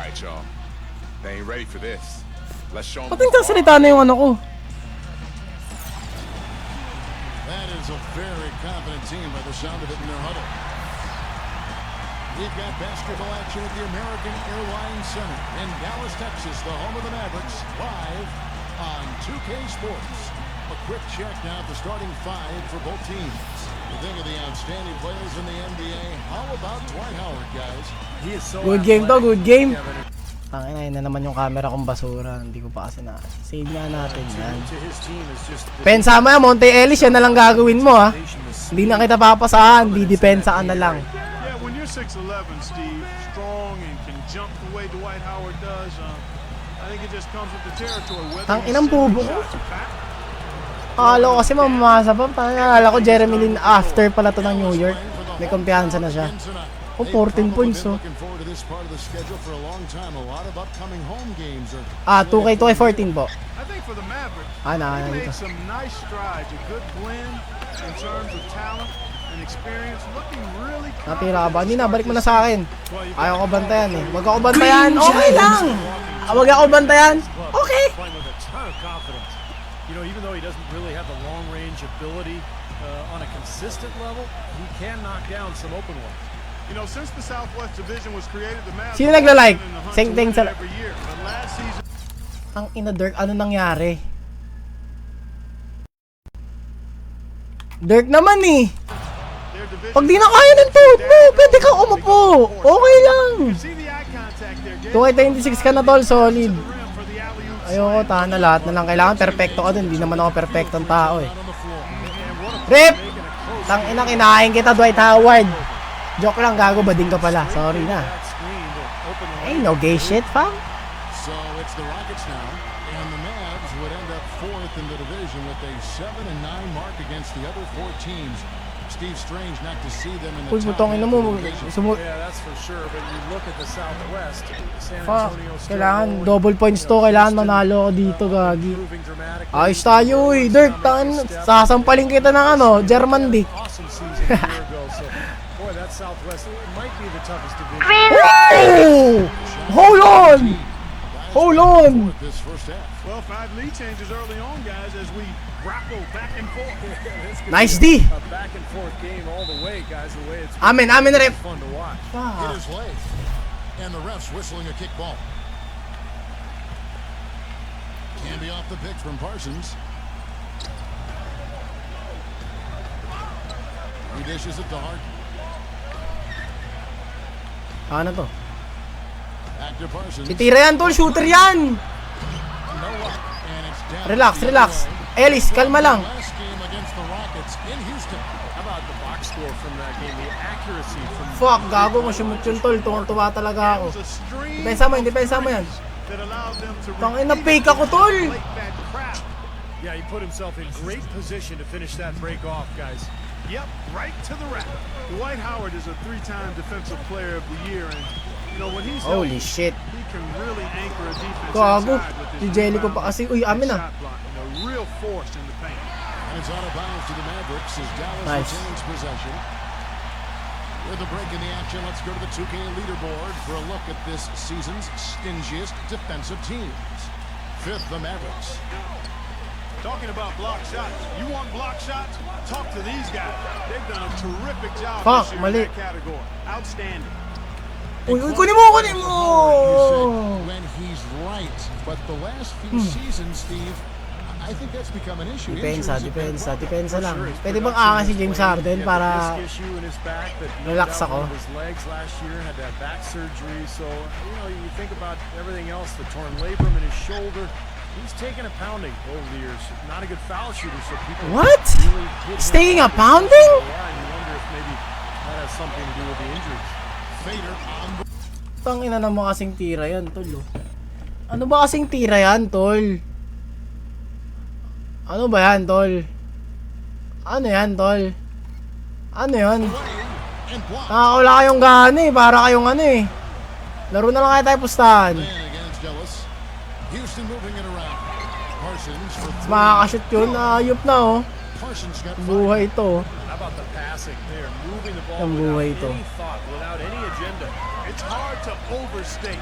right, y'all. They ain't ready for this. Let's show them. Ba't nagsasalita na yung ano ko? That is a very confident team by the sound of it in their huddle. We've got basketball action at the American Airlines Center in Dallas, Texas, the home of the Mavericks, live on 2K Sports. A quick check now at the starting five for both teams. The thing of the outstanding players in the NBA, how about Dwight Howard, guys? He is so Good game to, good game. Kevin. Tangina, yun na naman yung camera kong basura. Hindi ko pa kasi na. Save nga natin yan. To his team is just the Pensa mo yan, Monte Ellis, yan na lang gagawin mo ha. Hindi na kita papasahan, di depensa ka na lang. Yeah, when you're 6'11", Steve, strong and can jump the way Dwight Howard does, I think it just comes with the territory. Ang inang bubo ko. Akala ko kasi mamamasa pa. Akala ko Jeremy Lin after pala to ng New York. May kumpiyansa na siya. Oh, 14 points oh. 2K 14 po. I think for the Mavericks, Ah, they nandito. made some nice strides, a good blend in terms of talent and experience, looking really Natira ka ba? Hindi na, balik mo na sa akin. Ayaw ko bantayan eh. Wag ako bantayan. Okay lang. Wag ako bantayan. Okay. playing with a ton of confidence. You know, even though he doesn't really have the long-range ability on a consistent level, he can knock down some open ones. You know, since the Southwest Division was created, the Mavs Sino nagla-like? have been in the hunt Same to thing win sa... it every year. But last season, Ang ina Dirk, ano nangyari? Dirk naman eh. their division. Pag di na kaya ng tuhod mo, pwede kang umupo. Okay lang. See the eye contact there. 2K 26 ka na tol, solid. Rim for the alley-oop. Ayoko, tahan na lahat na lang. Kailangan perfecto ka dun. Hindi naman ako perfectong tao eh. Rip! Tang ina, kinain kita, Dwight Howard. Joke lang, gago, bading ka pala. Sorry na. Ain't no gay shit, fam. So it's the Rockets now, and the Mavs would end up fourth in the division with a 7-9 mark against the other four teams. Steve Strange not to see them in the Uy, top putong ina half mo. of the division. Yeah, that's for sure. But you look at the Southwest, San Fuck. Antonio still Kailangan rolling. double points to. Kailangan manalo ako dito, gagi. Improving dramatically. Ayos tayo eh. Dirk, sasampalin kita ng ano, German dick. Awesome season a year ago. So, boy, that Southwest might be the toughest division. Oh! Hold on! Hold on! This first half. Well, 5 lead changes early on, guys, as we grapple back and forth. This could Nice be D. A back and forth game all the way, guys. The way it's Amen, amen, rep. fun to watch. It is late, and the refs whistling a kick ball. Can be off the pitch from Parsons. He dishes it to Hart. Ano to? Back to Parsons. Titira yan, tol. Shooter yan. No luck, and it's down. Relax, relax. Ellis, kalma lang. Last game against the Rockets in Houston. How about the box score from that game? The accuracy from Fuck, gago mo. Sumut yun, tol. Tuwang-tuwa talaga ako. It was a stream Depensa mo yan, depensa mo yan. that allowed them to Tangin na repeat fake ako, tol. late that crowd. Yeah, he put himself in great position to finish that break off, guys. Yep, right to the rack. Dwight Howard is a 3-time Defensive Player of the Year, and you know when he's Holy healthy, shit. he can really anchor a defense Gago. inside with Si his Jelly ko rebound pa kasi. Uy, amin and ah. shot blocking. A real force in the paint. And it's out of bounds to the Mavericks as Dallas Nice. retains possession. With a break in the action, let's go to the 2K leaderboard for a look at this season's stingiest defensive teams. Fifth, the Mavericks. Talking about block shots. You want block shots? Talk to these guys. They've done a terrific job Fuck, this year mali. in that category. Outstanding. Uy, uy, kunin mo, kunin mo! When he's right. But the last few seasons, Steve, I think that's become an issue. Depensa, Injuries have been depensa, a problem. depensa lang. Sure, his Pwede bang production aka si is James waning. Harden He had para... the disc issue in his back that Relax knocked out ako. one of his legs last year, had that back surgery. So, you know, you think about everything else, the torn labrum in his shoulder. He's taken a pounding over the years. Not a good foul shooter, so people What? really hit He's him taking a up. pounding? And you wonder if maybe that has something to do with the injuries. Fader on the Tangina na mo kasing tira yan, tol. Oh. Ano ba kasing tira yan, tol? Ano ba yan, tol? Ano yan, tol? Ano yan? and block. Nakakawala kayong gana eh. Para kayong ano eh. Laro na lang kaya tayo pustahan. Man against Ellis. Houston moving it around. Parsons for three. Makakashoot yun. Ayop na oh. Parsons got Buhay to. How about the passing there, moving the ball Ang without buhay any to. thought, without any agenda. It's It's hard to overstate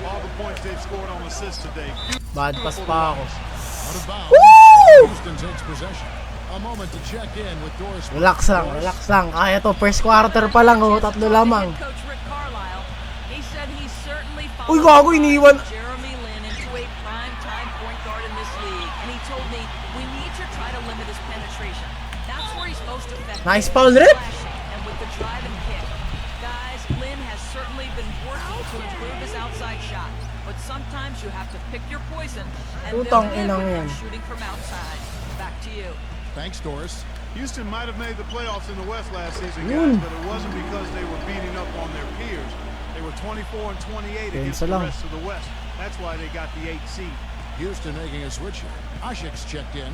all the points they've scored on assists today. Bad pass pa ako. Out of bounds. Woo! Houston takes possession. A moment to check in with Doris. Relax lang, relax lang. Kaya to, first quarter pa lang, oh, tatlo lamang. Coach Rick Carlisle, he said he certainly Uy, followed gago, iniwan. Jeremy Lin into a prime-time point guard in this league, and he told me we need to try to limit his penetration. That's where he's most effective. Nice foul, Rip. And with the drive and kick. Guys, Lin has certainly been working to improve his outside shot, but sometimes you have to pick your poison, and Putang they'll inang win yan. shooting from outside. Back to you. Thanks, Doris. Houston might have made the playoffs in the West last season, Yun. guys, but it wasn't because they were beating up on their peers. They were 24 and 28 against Pensa the lang. rest of the West. That's why they got the 8th seed. Houston making a switch here. Ashik's checked in.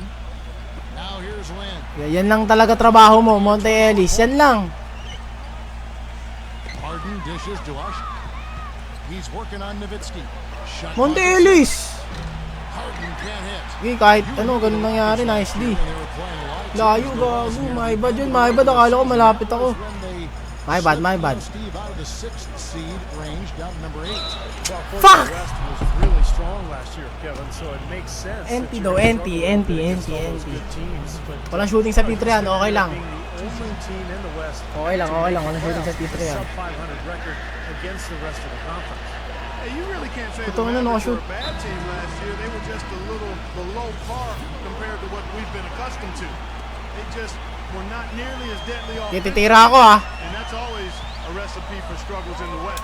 Now here's Lynn. Yan lang talaga trabaho mo, Monte Ellis. Yan lang. Harden dishes to Ashik. He's working on Nowitzki. Shot Monte clock is Ellis. Harden can't hit. Okay, kahit ano, ganun nangyari, nicely. When they were playing lights, Layo, gago. My bad yun, my bad. Akala ko malapit ako. when they My bad, my bad. Steve out of the 6th seed range down to number 8. Well, Fuck! The West was really strong last year, Kevin, so it makes sense. that NT you're though, gonna NT, struggle NT, against NT, all those NT. good teams, but Walang shooting sa P3 yan, okay lang. being the only team in the West Okay lang, okay lang. Walang shooting sa P3 yan. sub 500 record against the rest of the conference. Hey, you really can't say the Ito na, Mavericks nakashoot. were a bad team last year. They were just a little below par compared to what we've been accustomed to. They just were not nearly as deadly offensively, Titira ako ah. and that's always a recipe for struggles in the West.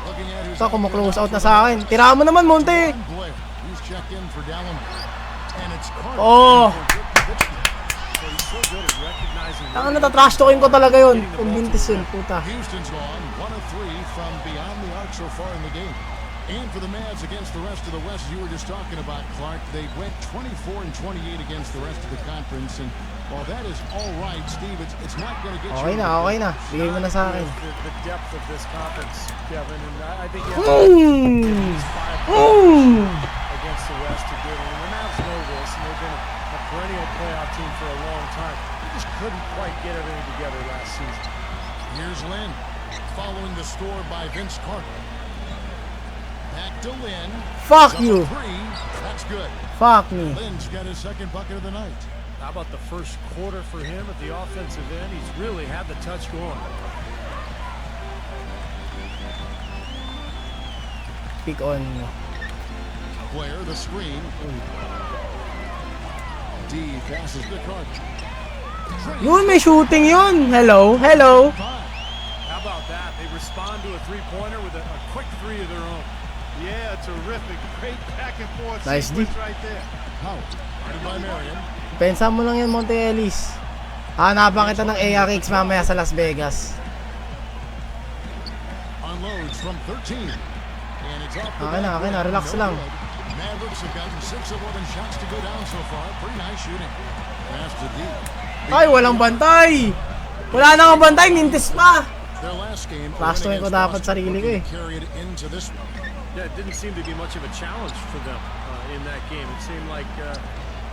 Looking at who's Ito, kumu-close out na sa akin. Tira mo naman, Monte. Blair. He's checked in for Dallin. And it's Carter. Oh. So he's so good at recognizing Ang natatrash talking ko talaga yun. Kung bintis yun, puta. Houston's gone 1 of 3 from beyond the arc so far in the game. And for the Mavs against the rest of the West, you were just talking about, Clark, they went 24 and 28 against the rest of the conference. And while that is all right, Steve, it's not going to get Okay you. na, okay na. Bigay mo na sa akin. the depth of this conference, Kevin, and I think you have against the West to do it. And the Mavs know this, and they've been a perennial playoff team for a long time. They just couldn't quite get everything together last season. Here's Lynn, following the score by Vince Carter. Back to Lynn. Fuck Up you. 3. That's good. Fuck me. Lynn's got his second bucket of the night. How about the first quarter for him at the offensive end? He's really had the touch going. Pick on. Blair, the screen. D passes the Carter. Yun, may shooting yun. Hello, hello. How about that? They respond to a three-pointer with a quick three of their own. Yeah, terrific. Great back and forth Nice sequence D. right there. Out. Guarded by Marion. Pensa mo lang yan, Monte Ellis. Hanapan kita ng ARX mamaya sa Las Vegas. Unloads from 13. And it's off the Okay na, okay na. back. Relax No lang. good. Mavericks have gotten 6 of 11 shots to go down so far. Pretty nice shooting. Pass to D. Ay, walang bantay. Wala na akong bantay, mintis pa. Their last game, Plastoin ko dapat sarili ko eh. carried into this one. Yeah, it didn't seem to be much of a challenge for them in that game. It seemed like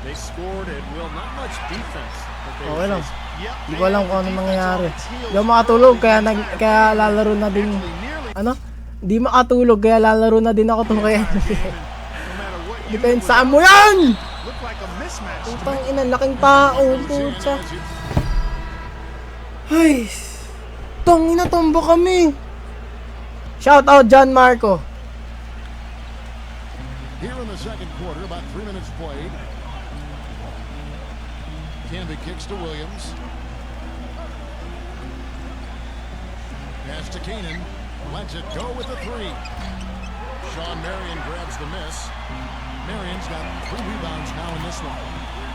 they scored at will, not much defense. That they Okay lang. Yep. Hindi ko alam kung ano mangyayari. Hindi ako makatulog, kaya lalaro na din. Ano? Hindi makatulog, kaya lalaro na din ako to kaya. No matter what you Depensaan mo yan! look like a mismatch. Putang ina, laking tao, putya. Ay, tangina, tombo kami. Shout out John Marco. Here in the second quarter, about 3 minutes played. Canby kicks to Williams. Pass to Keenan. Lets it go with the 3. Sean Marion grabs the miss. Marion's got 3 rebounds now in this one.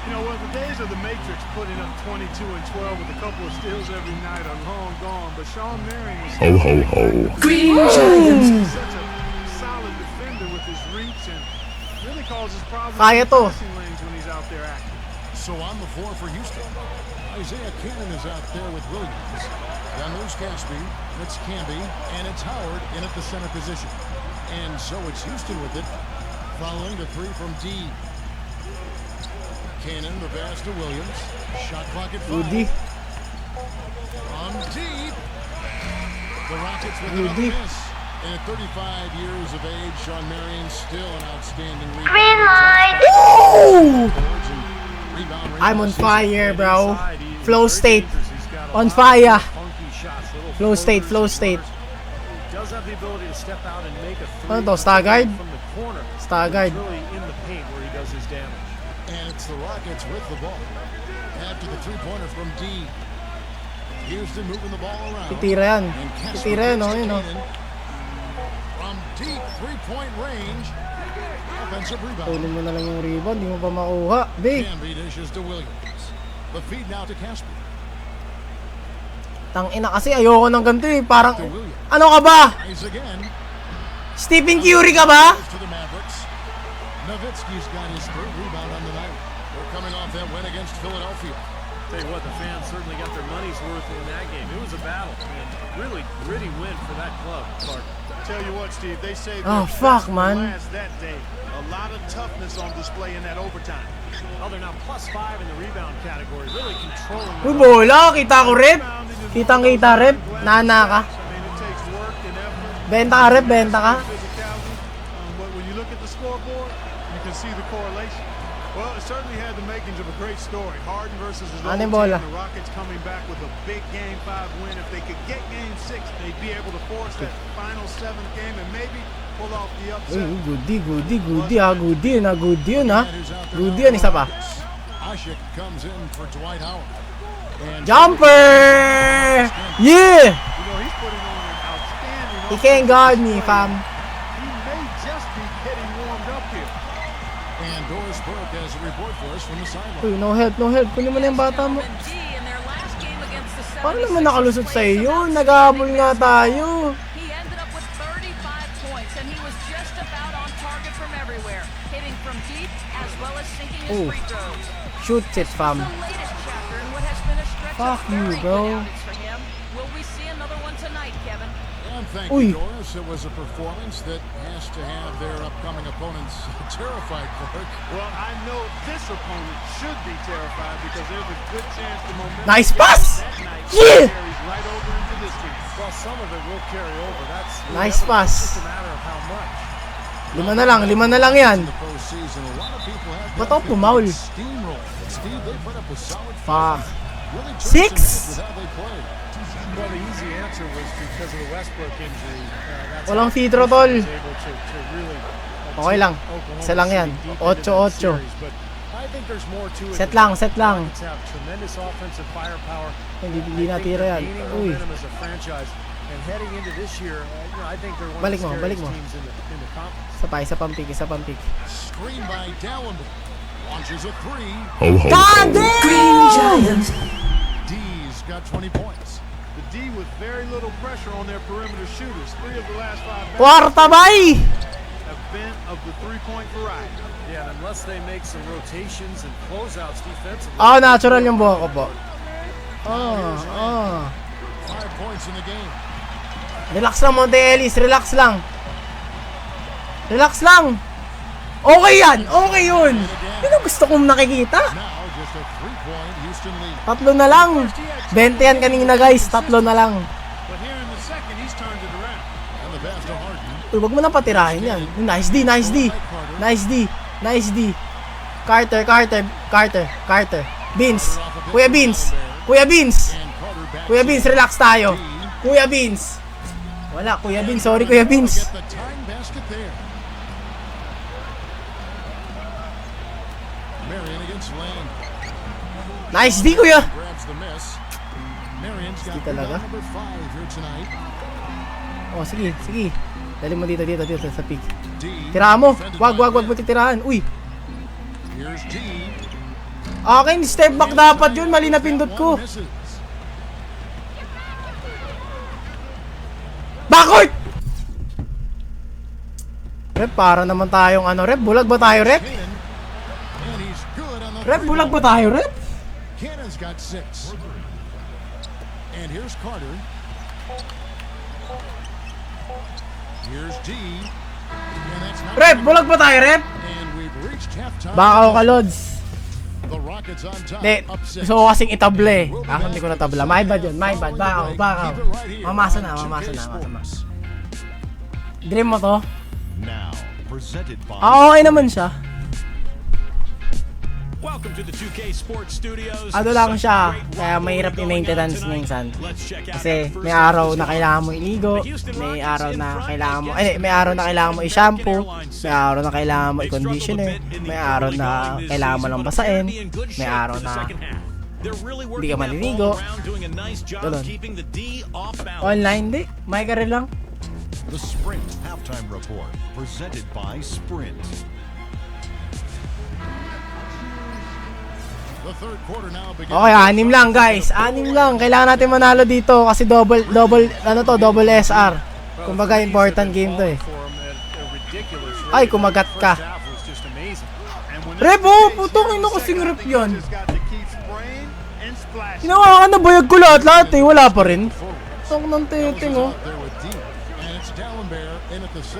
You know, well, the days of the Matrix putting up 22 and 12 with a couple of steals every night are long gone, but Sean Marion is Ho, ho, ho. such a solid defender with his reach and really causes problems Kaya in to. the passing lanes when he's out there active. So on the floor for Houston, Isaiah Cannon is out there with Williams. Then there's Gatsby, it's Canby, and it's Howard in at the center position. And so it's Houston with it, following the 3 from D. Cannon, the pass to Williams. Shot clock at 5. Rudy. On deep. The Rockets with Rudy. another miss. And at 35 years of age, Sean Marion's still an outstanding rebounder. Green light. Ooh! Rebound rate I'm on this season. fire, bro. Inside, he is Flow very state. dangerous. He's got a On lot of fire. funky shots, little Flow state, floaters, flow state. He does have the ability to step out and make a three Ano to, Stagard? from the corner. Stagard. It's really in the paint where he does his damage. And it's the Rockets with the ball. After the three-pointer from D. Houston moving the ball around. Titira yan. And Kessler Titira yan, gets oh, to yun, oh. Keenan. From deep three-point range. Offensive rebound. Tulin mo na lang yung rebound, di mo pa makuha. Big. Canby dishes to Williams. The feed now to Casper. Tangina kasi ayoko ng ganito eh. Parang, To Williams. ano ka ba? Eyes again. Stephen Curry ka ba? Goes to the Mavericks. Nowitzki's got his third rebound on the night. They're coming off that win against Philadelphia. Tell you what, the fans certainly got their money's worth in that game. It was a battle, and really gritty win for that club, Clark. Tell you what, Steve, they say Oh, fuck, man. last that day. A lot of toughness on display in that overtime. Oh, they're now +5 in the rebound category, really controlling Uy, the bola. Kita ko rep. Kitang-kita rep. Nana ka. I mean, it takes work and effort. Benta ka rep, benta ka. Physicality. But when you look at the scoreboard, you can see the correlation. Well, it certainly had the makings of a great story. Harden versus his old Ano yung team. bola? The Rockets coming back with a big Game 5 win. If they could get Game 6, they'd be able to force that final 7th game and maybe pull off the upset. Uy, goodie ha. Goodie yun ha. Goodie yun ha. Goodie yun, isa pa. Ashik comes in for Dwight Howard. And Jumper! Yeah! You know, he's putting on an outstanding He can't guard me, fam. He may just be getting warmed up here. And Doris Burke has a report for us from the sideline. Uy, no help, no help. Kunin mo na yung bata mo. Gentlemen, D in their last game against the Paano 76ers naman nakalusot sa played iyo? some Naghahabol nga outstanding tayo. He ended up with 35 points, and he was just about on target from everywhere, hitting from deep as well as sinking his Oh. free throws. Shoot it, fam. The latest chapter in what has been a stretch Fuck of you, very bro. good outings for him. Will we see another one tonight, Kevin? And thank Uy. you, Doris. It was a performance that has to have their upcoming opponents terrified, Clark. Well, I know this opponent should be terrified because there's a good chance the momentum Nice pass! that night Yeah! carries right over into this game. Well, some of it will carry over. That's Nice inevitable. pass. It's just a matter of how much. Lima na lang yan. In the postseason, a lot of people have Ba't ako been pumaul? steamroll. Steve, they put up a solid Fuck. fight. Really took 6? some hits with how they played. Well, the easy answer was because of the Westbrook injury. That's Walang how free throw, tol. he was able to really, Okay lang. Oklahoma Isa lang yan. City deep into that 8-8. series. But I think there's more to it. Set lang, set lang. Rockets have tremendous offensive firepower. Hindi natira yan. They're gaining Uy. momentum as a franchise. And heading into this year, I think they're one Balik of mo, the balik scariest mo. teams in the conference. Isa pang pick, isa pang pick. Screen by Dallenberg. Launches a three. God damn! D's got 20 points. The D with very little pressure on their perimeter shooters. 3 of the last 5 Kwarta bay! have been of the three-point variety. Yeah, and unless they make some rotations and closeouts defensively. Ah, natural yung buhok ko po. Ah. 5 points in the game. Relax lang, Monte Ellis. Relax lang. Relax lang. Okay yan. Okay yun. Yun ang gusto kong nakikita. Now just a 3-point Houston lead. Tatlo na lang. 20 yan kanina, guys. Tatlo na lang. But here in the second, he's turned it around. And the pass to Harden. Uy, wag mo na patirahin yan. Nice D, nice D. Nice D. Nice D. Carter. Beans. Kuya Beans. And Carter back. Kuya Beans, relax tayo. Kuya Beans. Wala, Kuya Beans. Sorry, Kuya Beans. Get the tying basket there. Marion against Lang. Nice D, Kuya. Grabs the miss. Marion's got Di talaga. rebound number 5 here tonight. Oh, sige. Dali mo dito sa pick. D. Tirahan mo. defended Wag by mo titirahan. Uy. Here's D. Akin, step back dapat yun. Mali na pindot ko. One misses. Backward! Rep, para naman tayong ano, Rep. Bulag ba tayo, Rep? Cannon. And he's good on the Rep, three. bulag ba tayo, Rep? Cannon's got 6. And here's Carter. Here's D. And that's not Rep, bulag ba tayo, Rep? And we've reached halftime. Bakaw ka, Lods. The Rockets on top. Hindi, Up 6. gusto ko kasing itable. Ako hindi ko natabla. My bad yun, my bad. Bakaw. Mamasa na. Dream mo to? Now, presented by Okay naman siya. Welcome to the 2K Sports Studios. Ano lang siya, kaya mahirap i-maintenance minsan. Kasi may araw na kailangan mo iligo, may araw na kailangan mo, may araw na kailangan mo i-shampoo, may araw na kailangan mo i-conditioner, may araw na kailangan mo lang basain, may araw na hindi ka maliligo. Ganun. Online, di. May ka rin lang. the Sprint Halftime Report, presented by Sprint. The third quarter now begins. Okay, 6 lang guys. 6 lang. Kailangan natin manalo dito kasi double SR. Kumbaga important game to eh. Ay, kumagat ka. Rep, oh, putong ino kasing rep yan. Ginawa ka na, bayag ko lahat eh. Wala pa rin. Tok ng titing oh.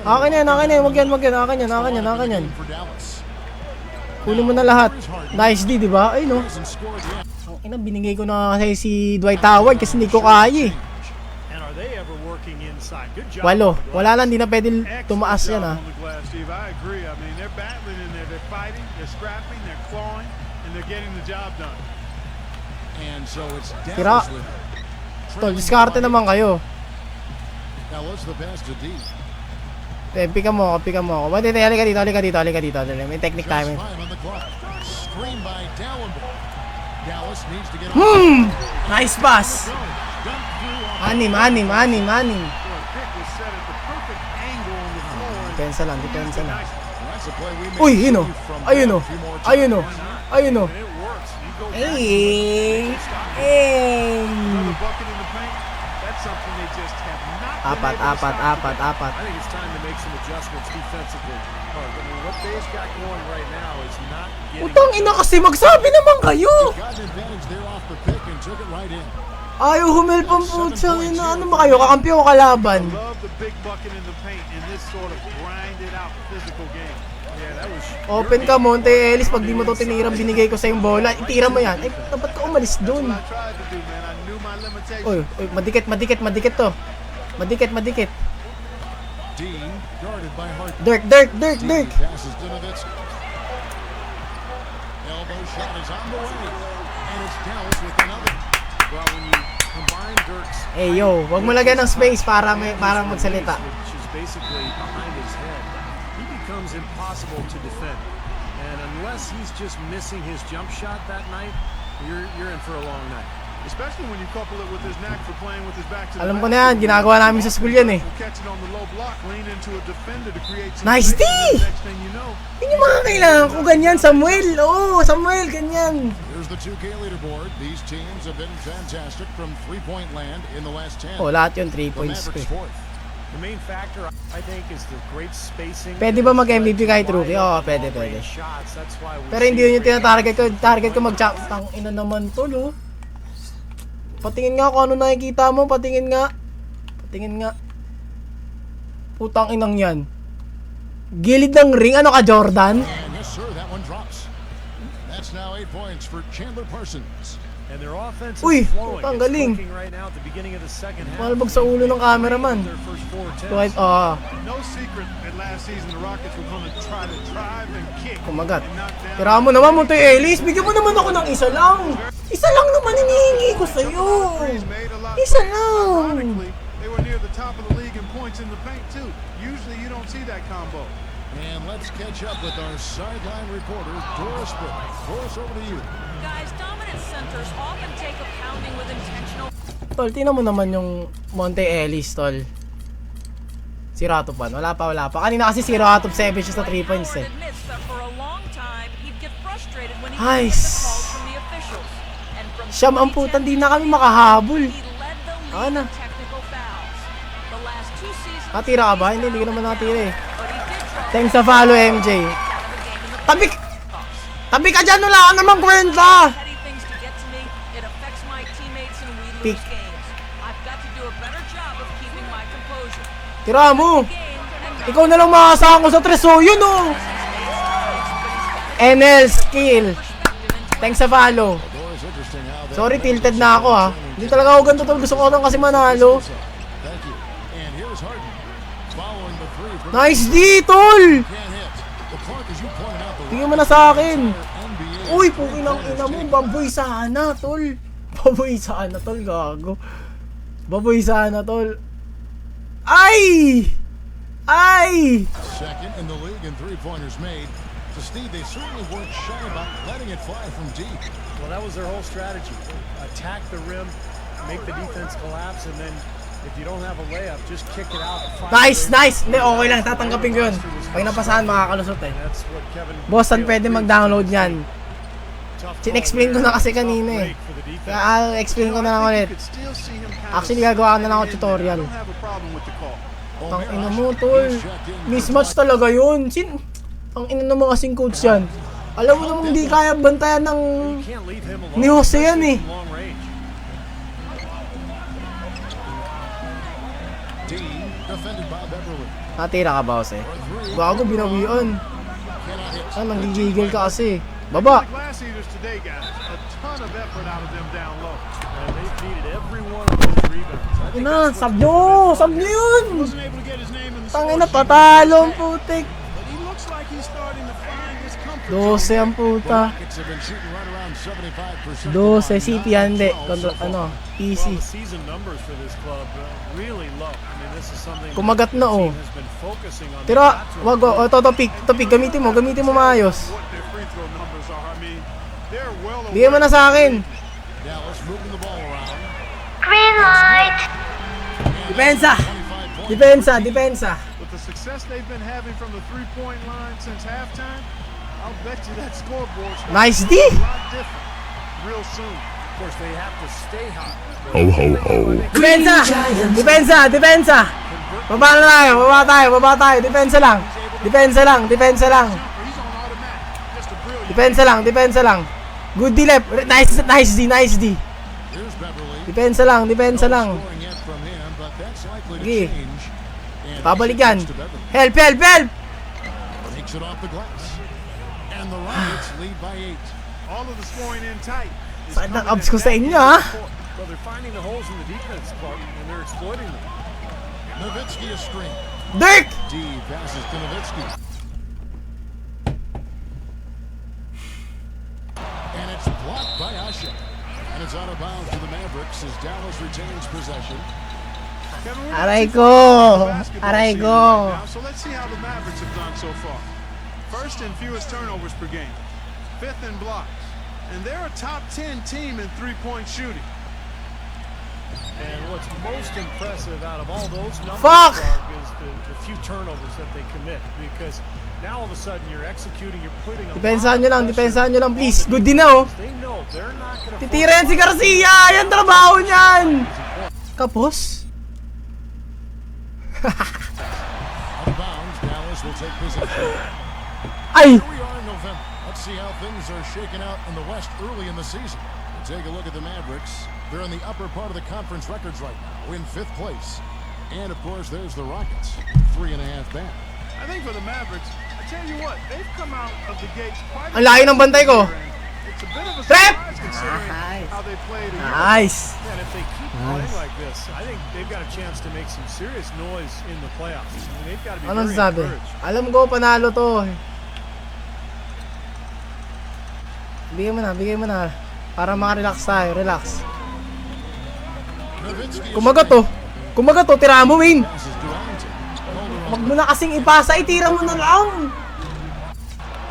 Akin yan. Wag yan. Akin yan. Kunin mo na lahat. Nice D, di ba? Ay no. Ang ina, binigay ko na kasi si Dwight Howard kasi hindi ko kaya eh. 8. Wala lang, hindi na pwede tumaas yan ah. Tira. Tol, diskarte naman kayo. Pick mo ako. Wait, halika dito. May technique tayo. Nice pass. Anim. Depensa lang. Uy, yun o. Ayun o. Apat. I think it's time to make some adjustments defensively. I mean, what they've got going right now is not getting. Utang ina kasi magsabi naman kayo. Ayaw humilpang putsang ina. Ano ba kayo? Kakampi o kalaban? Love the big bucket in the paint in this sort of grinded out physical game. Yeah, that was Open ka, Monte Ellis. Pag di mo to tinirang, binigay ko sa yung bola. Itira mo yan. Ay, dapat ka umalis dun. what I tried to do, man. I knew my limitations. Oy, madikit to. Madikit. Dean, guarded by Hart. Dirk. Passes to Nowitzki. Elbow shot is on the way. And it's Dallas with another. Well, when you combine Dirk's Eh yo, wag mo lagyan ng space para magsalita. which is basically behind his head, he becomes impossible to defend. And unless he's just missing his jump shot that night, you're in for a long night. Especially when you couple it with his knack for playing with his back to the Alam ko na yan, ginagawa namin sa school yan eh. Catch it on the low block, lean into a defender to create some Nice space, D! and next thing you know, Yun yung mga kailangan ko, ganyan, Samuel. Oo, Samuel, ganyan. Here's the 2K leaderboard. These teams have been fantastic from three-point land in the last 10. Oh, lahat yun, 3 The points ko Mavericks eh. fourth. The main factor, I think, is the great spacing. Pwede ba mag-MVP kahit rookie? Oo, pwede. Shots, that's why we Pero hindi yun yung tinatarget ko. Target ko mag-chop. Tang ina naman to, no? Patingin nga kung ano nakikita mo. Patingin nga. Putang inang yan. Gilid ng ring. Ano ka, Jordan? And yes, sir, that one drops. That's now 8 points for Chandler Parsons. And their offense Uy, is flowing. ang It's galing. clicking right now at the beginning of the second half. Malabag sa ulo ng cameraman. Their first 4 attempts. Dwight, no secret that last season the Rockets were going to try to drive and kick. kumagat. and knock down. Tira mo naman, Monte Ellis. Bigyan mo naman ako ng isa lang. Isa lang naman hinihingi ko sa'yo. Threes made a lot. Isa lang. Ironically, they were near the top of the league in points in the paint too. Usually you don't see that combo. And let's catch up with our sideline reporter, Doris Burke. Doris, over to you. Guys, dominant centers often take a pounding with intentional. Tol, tingnan mo naman yung Monte Ellis, tol. Zero out of 1. Wala pa. Kanina kasi 0 out of 7 siya sa 3 points eh. Admits that for a long time, he'd get frustrated when he Ay, didn't get the calls from the officials. And from Siyam ang 2010 putan, di na kami makahabol. he led the Ah, league na. in technical fouls. The last 2 seasons, Natira ka ba? Hindi ka naman natira eh. but he did draw Thanks sa follow, MJ. out of the game in the Tabi ka dyan, wala ka namang kwenta. petty things to get to me. It affects my teammates and we lose Pick. games. I've got to do a better job of keeping my composure. Tira mo. Game and Ikaw na lang makakasahan ko sa treso. Yun oh. NL skill. Thanks sa follow. Doris, interesting how that. Sorry, tilted na ako ha. Hindi talaga ako ganito tol. Gusto ko lang kasi manalo. Thank you. And here's Harden. Following the Nice D, tol! Can't hit. The clock, as you pointed out, the Tingin mo na sa akin. NBA Uy, pukin ang ina mo. Baboy sana, tol. Baboy sana, tol. Gago. Baboy sana, tol. Ay! Ay! second in the league in three-pointers made. So, Steve, they certainly weren't shy about letting it fly from deep. Well, that was their whole strategy. Attack the rim, make the defense collapse, and then if you don't have a layup, just kick it out. Nice, nice. Hindi, okay lang. Tatanggapin ko yun. Pag napasahan, makakalusot eh. That's what Kevin Boston pwede mag-download yan. Sin-explain ko na kasi kanina eh. Kaya explain ko na lang ulit. Actually, gagawa ko na lang ako tutorial. Ang ina mo, tol. Mismatch talaga yun. Ang ina naman kasing coach yan. Alam mo namang hindi kaya bantayan ng ni Jose yan eh. Natira ka ba, Jose? Bago binawian. Ah, nanggigigil ka kasi. Baba! Glass eaters today, guys. A ton of effort out of them down low. And they've needed every one of those rebounds. Ina, sab nyo! Sab nyo yun! Wasn't able to get his name in the Tangina, score sheet. patalo ang putik. But he looks like he's starting to find his comfort 12 ang puta. Rockets have been shooting right around 75%. 12, City hindi. Kontrol, ano, Well, easy. the season numbers for this club really low. I mean, this is something Kumagat na oh. the team has been focusing on. Pero, wag oh, to pick, gamitin mo maayos. what their free throw numbers are. I mean, they're well aware. Bigyan mo na sa akin. Dallas moving the ball around. Green light. Depensa! Depensa! With the success they've been having from the three-point line since halftime, I'll bet you that scoreboard's gonna Nice be D! a lot different real soon. Of course, they have to stay hot. Depensa! Baba na tayo, baba tayo. Depensa lang. He's on automatic. Just a brilliant. Depensa lang. Good D left. Nice D. Here's Beverly. Depensa lang. Scoring yet from him, but that's likely to Sige. change. And Babalik yan. to Beverly. Help! Takes it off the glass. And the Rockets lead by 8. All of the scoring in tight. is Sakit ng coming abs ko at sa that inyo, end ha? of the court. Well, they're finding the holes in the defense, Clark, and they're exploiting them. Nowitzki a string. Dirk! D passes to Nowitzki. And it's blocked by Asha. And it's out of bounds to the Mavericks as Dallas retains possession. Kevin, we're Aray not too ko! far from the basketball Aray season ko! right now, so let's see how the Mavericks have done so far. First in fewest turnovers per game. Fifth in blocks. And they're a top 10 team in three-point shooting. And what's most impressive out of all those numbers, Fuck! Clark, is the few turnovers that they commit. Because now all of a sudden you're executing, you're putting a Depensahan lot nyo of pressure lang, on the please. Good din defense. na, oh. They know they're not gonna Titira yan si Garcia! Yan trabaho niyan! Kapos? Out of bounds, Dallas will take possession. Ay! Here we are in November. Let's see how things are shaking out in the West early in the season. We'll take a look at the Mavericks. They're in the upper part of the conference records right now, in 5th place. And, of course, there's the Rockets, 3.5 back. I think for the Mavericks, I tell you what, they've come out of the gates quite Ang layo ng bantay ko. It's a bit of a Trap! surprise considering how they played a year ago. Nice! Yeah, and if they keep playing like this, I think they've got a chance to make some serious noise in the playoffs. I mean, they've got to be Anong very sabi? encouraged. Alam ko, panalo to. Bigay mo na. Para makarelax tayo, relax. Nowitzki Kumagat to, tira mo, Wayne. passes to Ellington. Wag mo na kasing ipasa, itira mo na lang.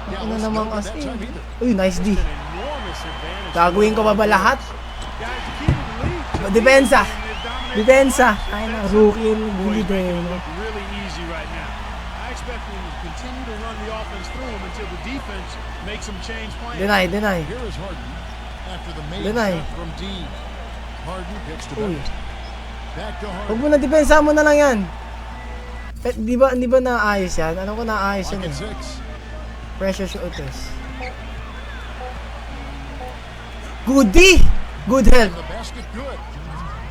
Dallas Ano naman not that kasi. time either. Uy, nice D. Enormous advantage. Gagawin ko pa ba lahat? Guys, the key to the league. Depensa. They've dominated. Ay na, rookie yung bully din. Look really easy right now. I expect them to continue to run the offense through them until the defense makes them change plans. Deny. Here is Harden after the made Deny. shot from D. Harden kicks to Uy. Bennett. Back to Huwag Harden. mo na, depensa mo na lang yan. Eh, di ba naayos yan? Alam ko naayos yan Pocket eh. 6. Pressure shooters. Good D! Good help. The basket good.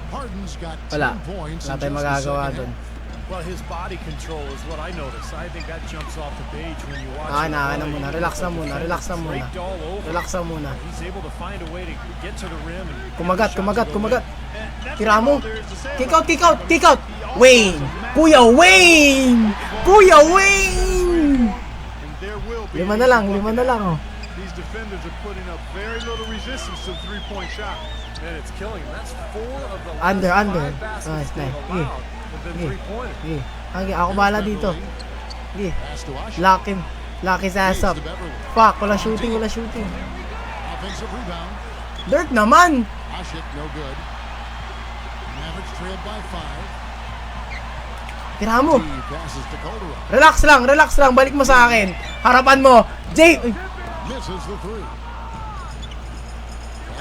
Harden's got 10 Wala. points Wala in tayong just the magagawa second dun. half. Well, his body control is what I notice. I think that jumps off the page when you watch Ah, him na play. muna. Relax na muna. Draped all over. Relax na muna. He's able to find a way to get to the rim and Kumagat. And that's Tira mo. There's the same- Kick out. Wayne! Kuya Wayne! Kuya Wayne! And there will be. Lima na lang, oh. These defenders are putting up very little resistance to the three-point shot. Man, it's killing him. That's 4 of the Under. last 5 baskets Nice. they've allowed have been three-pointer. Sige. Okay, ako bala dito. Sige. Pass to Asher. Lock his ass up. To Beverly. Fuck, wala shooting. Offensive rebound. Dirt naman! Asher, no good. Mavericks trailed by 5. Tira mo. He passes to Calderon. Relax lang. Balik mo sa akin. Harapan mo. Jay! Uy. Misses the 3.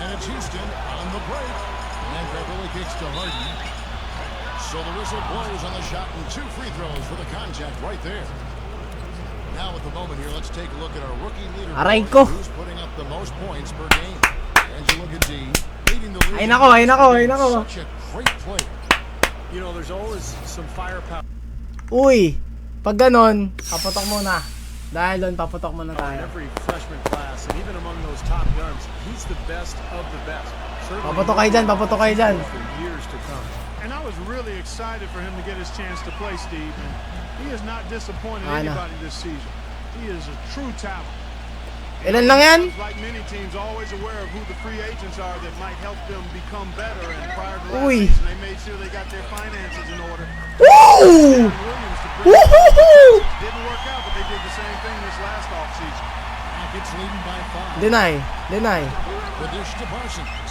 And it's Houston on the break. And Beverly kicks to Harden. So the whistle blows on the shot and 2 free throws for the contact right there. Now at the moment here, let's take a look at our rookie leader. Aray ko. Who's putting up the most points per game. Angelo Gadji leading the league. Ay nako. Such a great play. You know, there's always some firepower. Uy, pag ganon, paputok muna. Dahil doon, paputok muna In tayo. every freshman class, and even among those top guns, he's the best of the best. Certainly Paputok kayo dyan. for years to come. And I was really excited for him to get his chance to play, Steve. And he has not disappointed Ano? anybody this season. He is a true talent. Ilan lang yan? Like many teams, always aware of who the free agents are that might help them become better. And prior to last Uy. season, they made sure they got their finances in order. Woo! Williams to bring Woo-hoo-hoo! didn't work out, but they did the same thing this last offseason. Rockets leading by 5. Deny. The dish to Parsons.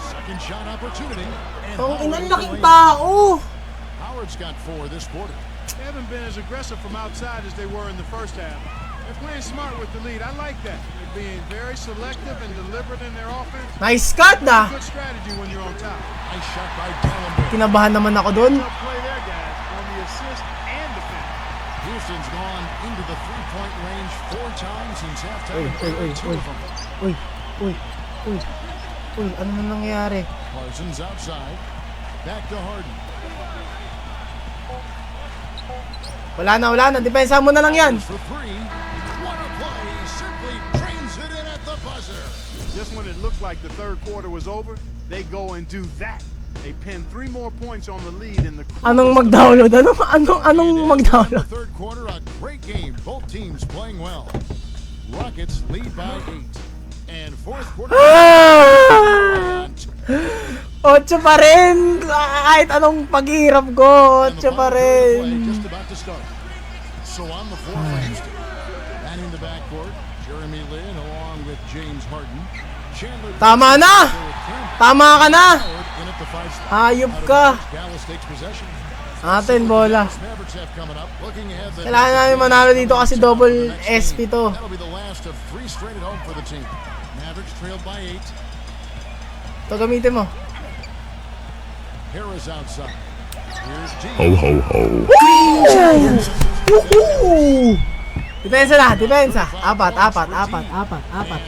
Second shot opportunity. And Ang Howard inang with laking the lane. tao! Howard's got 4 this quarter. They haven't been as aggressive from outside as they were in the first half. They're playing smart with the lead. I like that. They're being very selective and deliberate in their offense. Nice cut na! Good strategy when you're on top. Nice shot by Dallenberg. Kinabahan naman ako doon. Help play their guys on the assist and defense. Houston's gone into the 3-point range 4 times since halftime. Uy. 2 of them. Uy, ano na nangyayari? Parsons outside. Back to Harden. Wala na. Depensa mo na lang yan. For 3. What a play. Simply drains it in at the buzzer. Just when it looked like the third quarter was over, they go and do that. They pin 3 more points on the lead in the Anong mag-download? Anong mag-download? The third quarter, a great game. Both teams playing well. Rockets lead by 8. And fourth quarter. Ah! 8 pa rin! Kahit anong paghihirap ko, 8 pa rin. Just about to start. So on the floor for Houston. Manning the backcourt. Jeremy Lin along with James Harden. Chandler. Tama na! Tama ka na! In at the 5 spot. Hayop ka! Dallas takes possession. Atin, bola. Mavericks have coming up. Looking ahead. Kailangan namin manalo dito kasi double SP to. That'll be the last of 3 straight at home for the team. Mavericks trailed by 8. Ito gamitin mo. Harris outside. Here's G. Woohoo! Depensa na, depensa. Apat. And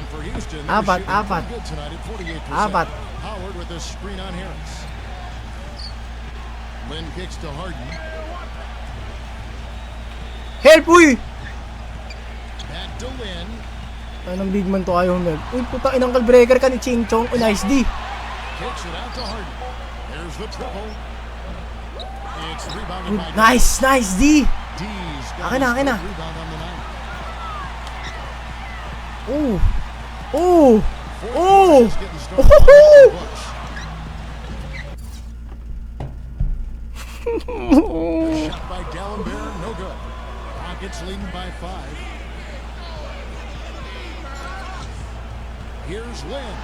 for Houston, they're Apat, shooting apat. pretty good tonight at 48%. Apat. Howard with a screen on Harris. Lynn kicks to Harden. Help, uy! Back to Lynn. Anong big man to ayaw nag. Uy, puta, inangkal breaker ka ni Ching Chong. Oh, nice D. Kicks it out to Harden. There's the triple. It's rebounded by Nice D. D's got Akin na, his akin na. third rebound on the night. Ooh. Just getting started on Woohoo! the Bucks. Shot by Dallenberg, no good. Rockets leading by 5. Here's Lynn.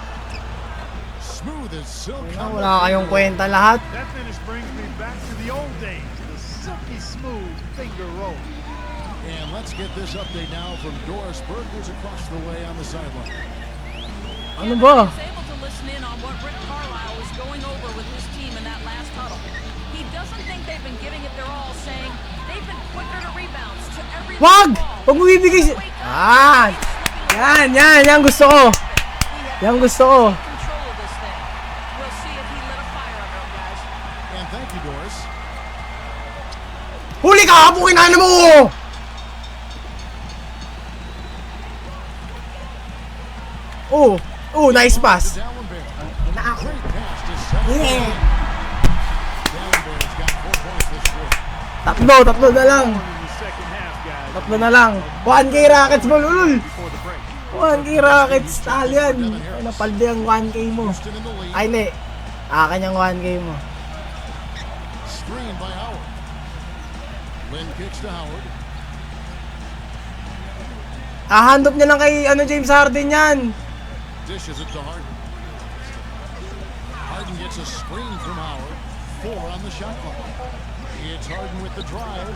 Smooth as silk. Wala kayong kwenta lahat. That finish brings me back to the old days, the silky smooth finger roll. And let's get this update now from Doris Burke, who's across the way on the sideline. Ano ba? He was able to listen in on what Rick Carlisle was going over with his team in that last huddle. He doesn't think they've been giving it their all, saying they've been quicker to rebounds to every Wag! ball. Wag mo bibigay si... Ah! Yan gusto ko. Yan gusto ko. Control of this thing. We'll see if he lit a fire under him, guys. And thank you, Doris. Huli ka! Hapukin na mo! Oh, nice pass. Dallenberg. Great pass to Seth. Yeah. Dallenberg's got 4 points this quarter. Tatlo na lang. In the second half, guys. Tatlo na lang. 1K Rockets mo, lulul. Before the break. 1K Rockets, Stallion. Ay, napaldi ang 1K mo. Houston in the lead. Ay, hindi. Akin yung 1K mo. Screen by Howard. Lynn kicks to Howard. Handop niya lang kay James Harden yan. Dishes it to Harden. Harden gets a screen from Howard. 4 on the shot clock. It's Harden with the drive.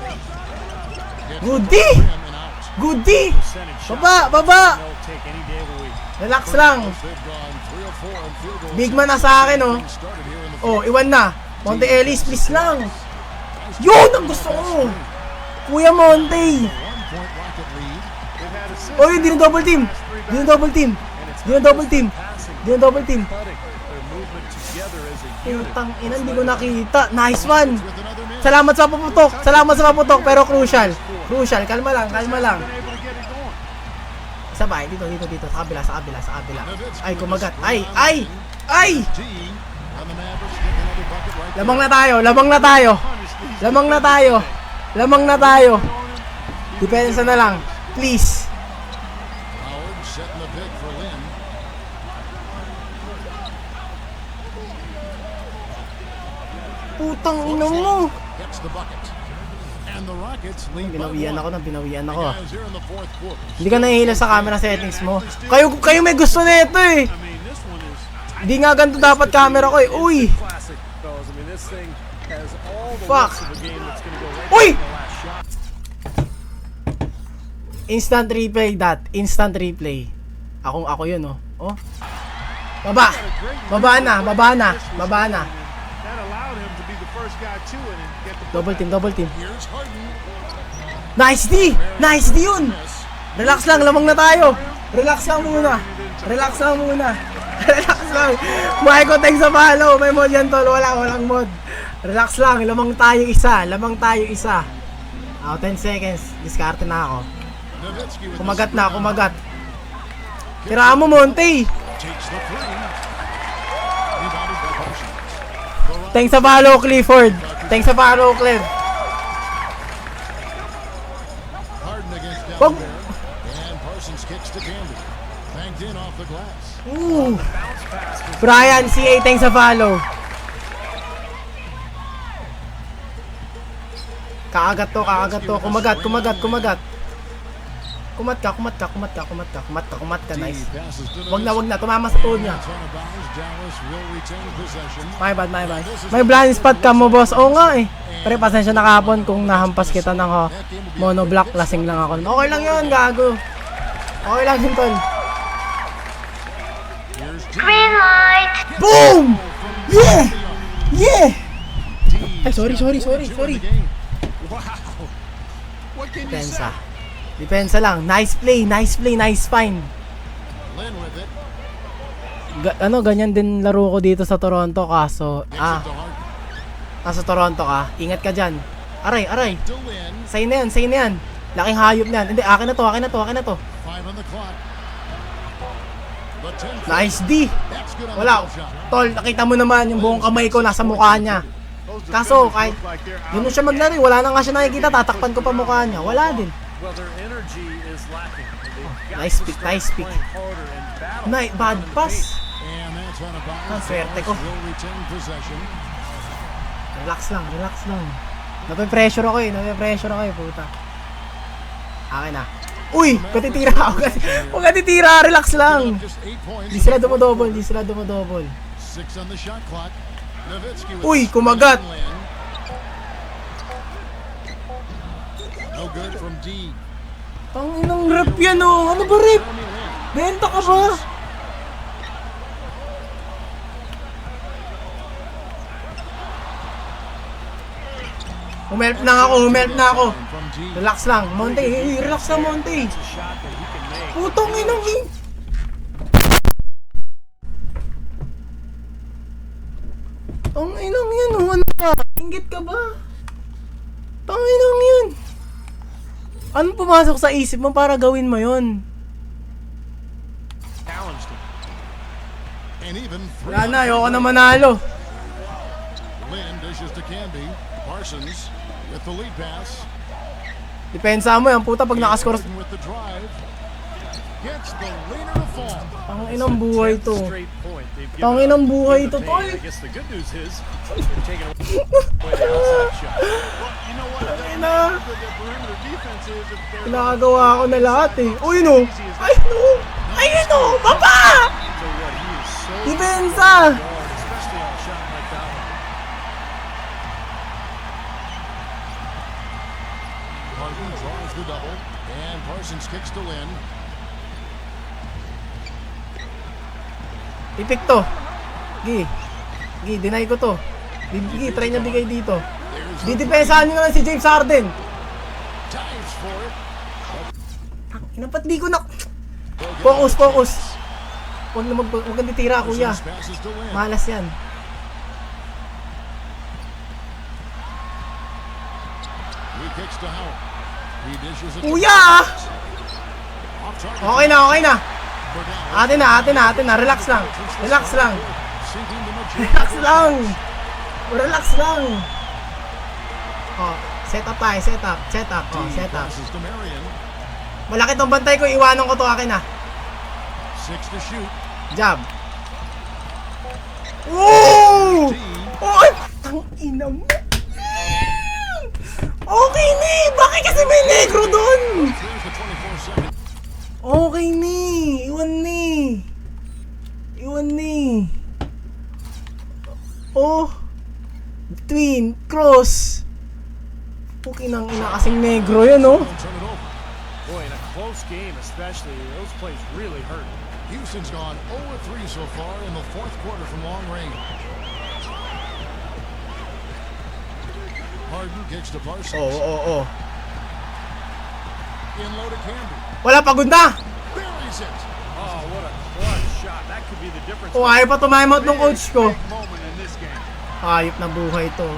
Gets Goody! the rim and out. Goody! Percentage shot. Baba! They'll take any day of the week. Relax lang. They've gone 3 of 4 on field goals. Big man na sa akin, oh. Started here in the Oh, iwan na. Monte Ellis, please lang. Yun ang gusto ko. Kuya Monte. 1-point Rocket lead. They've had assists. Oh, yun, double team. Double team. Double team. Passing, Double team. cutting, their movement together as a unit. Putang ina, hindi ko nakita. Nice one. With another minute. Salamat sa paputok. Salamat sa paputok, pero crucial. Crucial. Kalma lang, kalma lang. Been able to get it going. Isa ba? Dito. Sa kabila. Ay, kumagat. Ay! T. And the Mavericks get another bucket right there. Lamang na tayo. Depensa na lang. Please. Howard setting the pick for Lynn. Putang ina mo. Gets the bucket. And the Rockets lead by Binawian one. ako. Guys here in the fourth quarter. Hindi ka nahihila sa camera settings mo. Kayo may gusto nito eh. I mean, this one is Hindi nga ganito dapat camera ko eh. Uy! classic, fellas. I mean, this thing has all the Fuck. looks of a game that's going to go right Uy! to the last shot. Instant replay that. Instant replay. Ako yun oh. Oh. Baba na. That allowed him to be the first guy to it and get the Double team. Here's Harden. Nice D yun. Relax lang, lamang na tayo. Relax lang muna. Maiko, thanks sa follow. May mod yan tol, walang mod. Relax lang, lamang tayo isa. 10 seconds, diskarte na ako. Nowitzki with Kumagat. Tirahan mo, Monte. takes the three. Rebounded by Parsons. Thanks sa follow, Clifford. Cliff. Harden against Wag- down there. And Parsons kicks to Candy. Banked in off the glass. Ooh. Brian, CA, thanks sa follow. Kaagat to. Kumagat. Kumat ka, nice. Passes to Wag na, tumama sa tuhod niya. It's on a bounce. Dallas will retain possession. My bad. May blind spot ka mo, boss. Oo nga eh. Pero pasensya na kahapon kung nahampas kita ng monoblock. Lasing lang ako. Okay lang yun, gago. Okay lang yun, tol. Here's T. Green light. Boom! Yeah! T. Ay, sorry. Two in the game. Wow. What can you say? Depensa lang. Nice play, nice find. Lynn with it. Ganyan din laro ko dito sa Toronto kaso, Gets it to Harden. nasa Toronto ka. Ingat ka dyan. Aray. To Lynn. Say na yan. Laking hayop na yan. Hindi, akin na to. 5 on the clock. The 10th. Nice D. That's good on the Wala. foul shot. Tol, nakita mo naman yung buong kamay ko nasa mukha niya. Kaso, kahit yun siya maglaro, wala na nga siya nakikita. Tatakpan ko pa mukha niya. Wala din. Well, their energy is lacking. They've got Nice to pick. start playing harder and battle. Bad pass. And that's on a bounce. Ang swerte ko. Dallas will retain possession. Relax lang. Nape-pressure ako eh, puta. Akin na. Uy! Katitira ako. Huwag katitira, relax lang. Just 8 points. Di sila dumodouble. 6 on the shot clock. Nowitzki with Uy, the kumagat. screen Lynn. No good from D. Ang inang rep yan oh. Ano ba rep? Jeremy Lin. Benta ka ba? Humelp na ako. From D. Relax lang, Monte. Relax lang, Monte. Putong inang Ang inang yan, oh. Ano ka? Inggit ka ba? Tanginang yan. Anong pumasok sa isip mo para gawin mo yun? Challenged him. And even 3 Wala na, ayoko na manalo. Lynn dishes to Canby. Parsons with the lead pass. Depensa mo yan, puta, pag nakascore. Harden with the drive. Gets the leaner to fall. Tanginang buhay to. Straight point. They've given Tanginang up buhay the to, pain. tol. I guess the good news is they're taking away the outside shot. Well, you know what? Tangina. The perimeter defense is if they're Pinakagawa ko na lahat eh. Uy, no! Ay, no! Ay, no! Baba! So what? He is so Depensa! hard, especially on a shot like that one. Harden draws the double, and Parsons kicks to Lynn. Ipik to. Gi, deny ko to. Gi, try niya bigay dito. Didepensahan nyo na lang si James Harden. Dives for it. Inapat di ko na. Focus. Huwag kang titira, kuya. Parsons passes to Lynn. Malas yan. He kicks to Howard. He dishes it to Kuya! off target. Okay na. For Dallas. Atin na. Relax lang. Sinking to Majid. Relax lang. Oh, set up. Set up. Passes to Marion. Malaki tong bantay ko, iwanan ko to, akin na. 6 to shoot. Jab. Oh! Ay! Tangina mo. Okay ni! Bakit kasi may negro doon? Here's the 24-second. Okay ni! Iwan ni! Oh! Twin! Cross! Pukin ang ina kasing negro yun, oh! Turn it over. Boy, in a close game especially, those plays really hurt. Houston's gone 0-3 so far in the fourth quarter from long range. Harden kicks to Parsons. Oh. In low to Camby. Wala, pagod na! Buries it. Oh, what a clutch shot. That could be the difference. Oh, ayaw pa tumaymot ng coach ko. big moment in this game. Hayop na buhay to.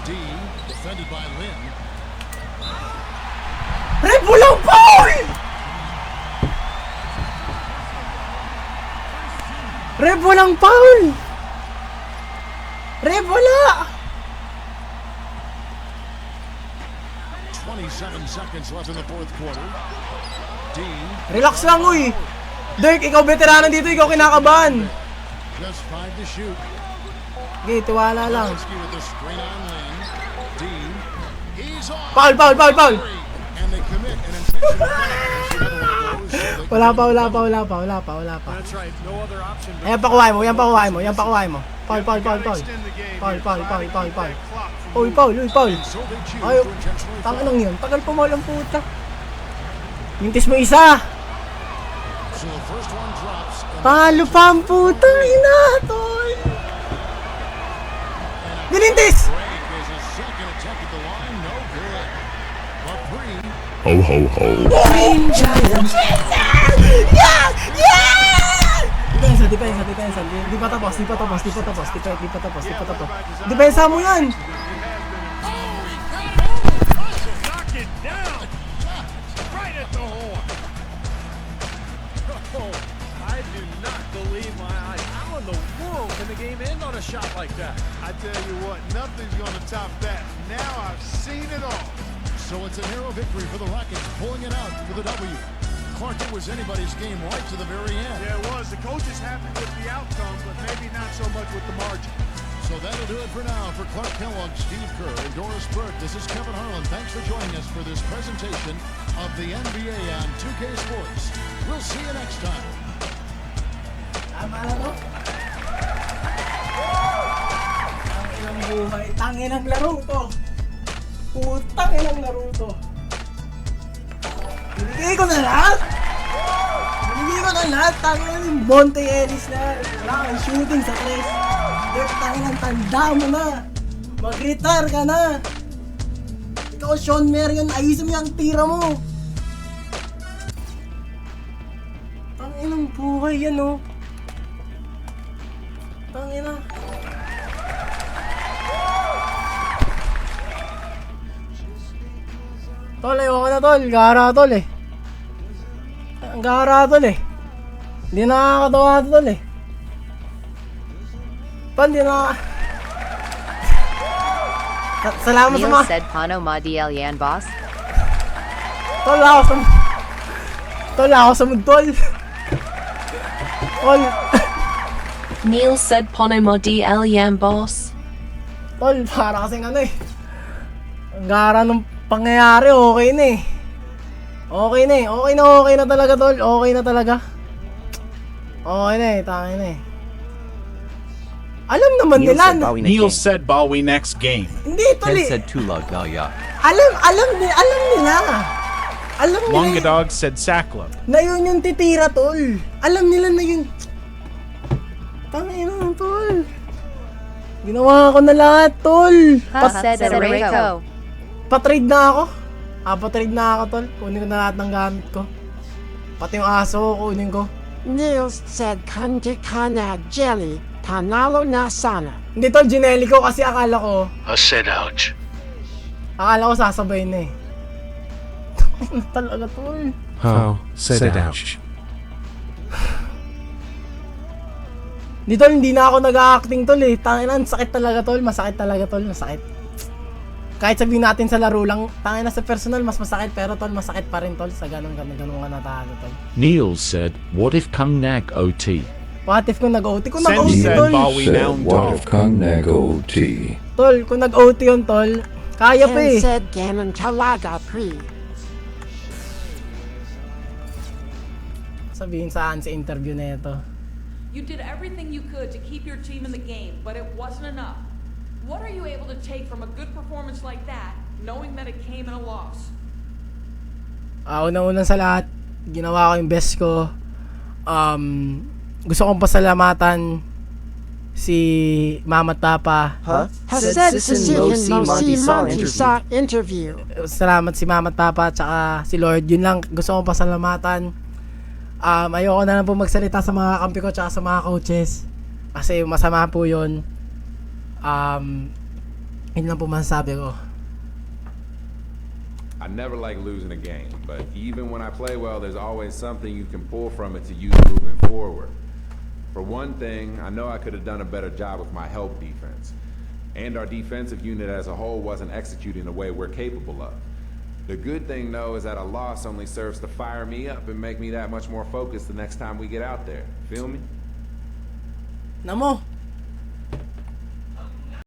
D, defended by Lynn. Red Bull ang foul! Red Bull ang foul! Red wala! 27 seconds left in the fourth quarter. D, Relax lang, uy! Dirk, ikaw veterano dito, ikaw kinakabahan. just 5 to shoot. Okay, tiwala lang. Nowitzki with the screen on Lynn. D, he's off. Foul! And they commit an intentional foul. It's another one of those, so they Wala pa. That's right. No other option. but- Ayan, pakuhain mo. Foul. Extend the game. Foul. Try to Foul. keep that clock from Uy, foul. So they choose Ayaw. to intentionally Tanga foul. lang yun. Tagal pa ang puta. Mintis mo isa. So the first one drops. And Palo pa ang puta. Ina, tol. Nilintis! break is a second attempt at the line. No good. But Breen Depensa. Di pa tapos. Depensa mo yan. Knock it down. Right at the horn. Oh, I do not believe my eyes. How in the world can the game end on a shot like that? I tell you what, nothing's going to top that. Now I've seen it all. So it's a narrow victory for the Rockets, pulling it out for the W. Clark, it was anybody's game right to the very end. Yeah, it was. The coach is happy with the outcome, but maybe not so much with the margin. So that'll do it for now. For Clark Kellogg, Steve Kerr, and Doris Burke, this is Kevin Harlan. Thanks for joining us for this presentation of the NBA on 2K Sports. We'll see you next time. Tangin ang laro to. Putang inang laro to. Binigay ko na lahat. Tangin na yung Monte Ellis na. Wala kang shooting sa tres. Tangin ang tanda mo na. Mag-retire ka na. Ikaw, Sean Marion, ayusin mo yung tira mo. Tangin ang buhay yan, oh. Tangin na. Tol, ayoko na tol. Gara tol eh. Ang gara tol eh. Hindi nakakatawa tol eh. Pan, di na... Salamat sa Neil mga... said Pano Madiel Yan boss. Tol, ako sa... Tol, ako sa tol. Tol. Neil said Pono Modiel Yan boss. Tol, para kasing ano eh. Ang gara ng pangyayari, okay na eh. Okay na eh. Okay na talaga, tol. Okay na talaga. Okay na eh, tangin na eh. Alam naman nila. Neil said Bowie next game. Hindi, tol eh. said Tulog Nalya. Alam nila. Alam nila. Longadog said Sacklop. Na yun yung titira, tol. Alam nila na yun. Tangin na, tol. Ginawa ko na lahat, tol. Said Rico. Patrade na ako. Patrade na ako, tol. Kunin ko na lahat ng gamit ko. Pati yung aso ko, kunin ko. Neil said Kanji Kana Jelly. Panalo na sana. Hindi, tol. Ginelli ko kasi akala ko. said ouch. Akala ko sasabay na eh. Tangin na talaga, tol. Said ouch. Hindi na ako nag-acting, tol eh. Tangina, sakit talaga, tol. Masakit talaga, tol. Masakit. Kahit sabihin natin sa laro lang, tangina sa personal, mas masakit. Pero, tol, masakit pa rin, tol. Sa ganun ka natalo, tol. Neil said, what if Kung Nag OT? What if kung nag-OT? Kung Sen nag-OT, said tol. Bowie now dog. Kung Nag OT? Tol, kung nag-OT yun, tol. Kaya pa Ken eh. said Ganon Talaga pre. Sabihin saan sa interview na ito. You did everything you could to keep your team in the game, but it wasn't enough. What are you able to take from a good performance like that, knowing that it came in a loss? Una-unang sa lahat, ginawa ko yung best ko. Gusto kong pasalamatan si Mama Tapa. Said Sicilian Monty sa interview. Salamat si Mama Tapa at saka si Lord. Yun lang, gusto kong pasalamatan. Ayoko na lang po magsalita sa mga kampi ko tsaka sa mga coaches kasi masama po yun. Yun lang po masasabi ko. I never like losing a game, but even when I play well, there's always something you can pull from it to use moving forward. For one thing, I know I could have done a better job with my help defense, and our defensive unit as a whole wasn't executing the way we're capable of. The good thing, though, is that a loss only serves to fire me up and make me that much more focused the next time we get out there. Feel me? Namo,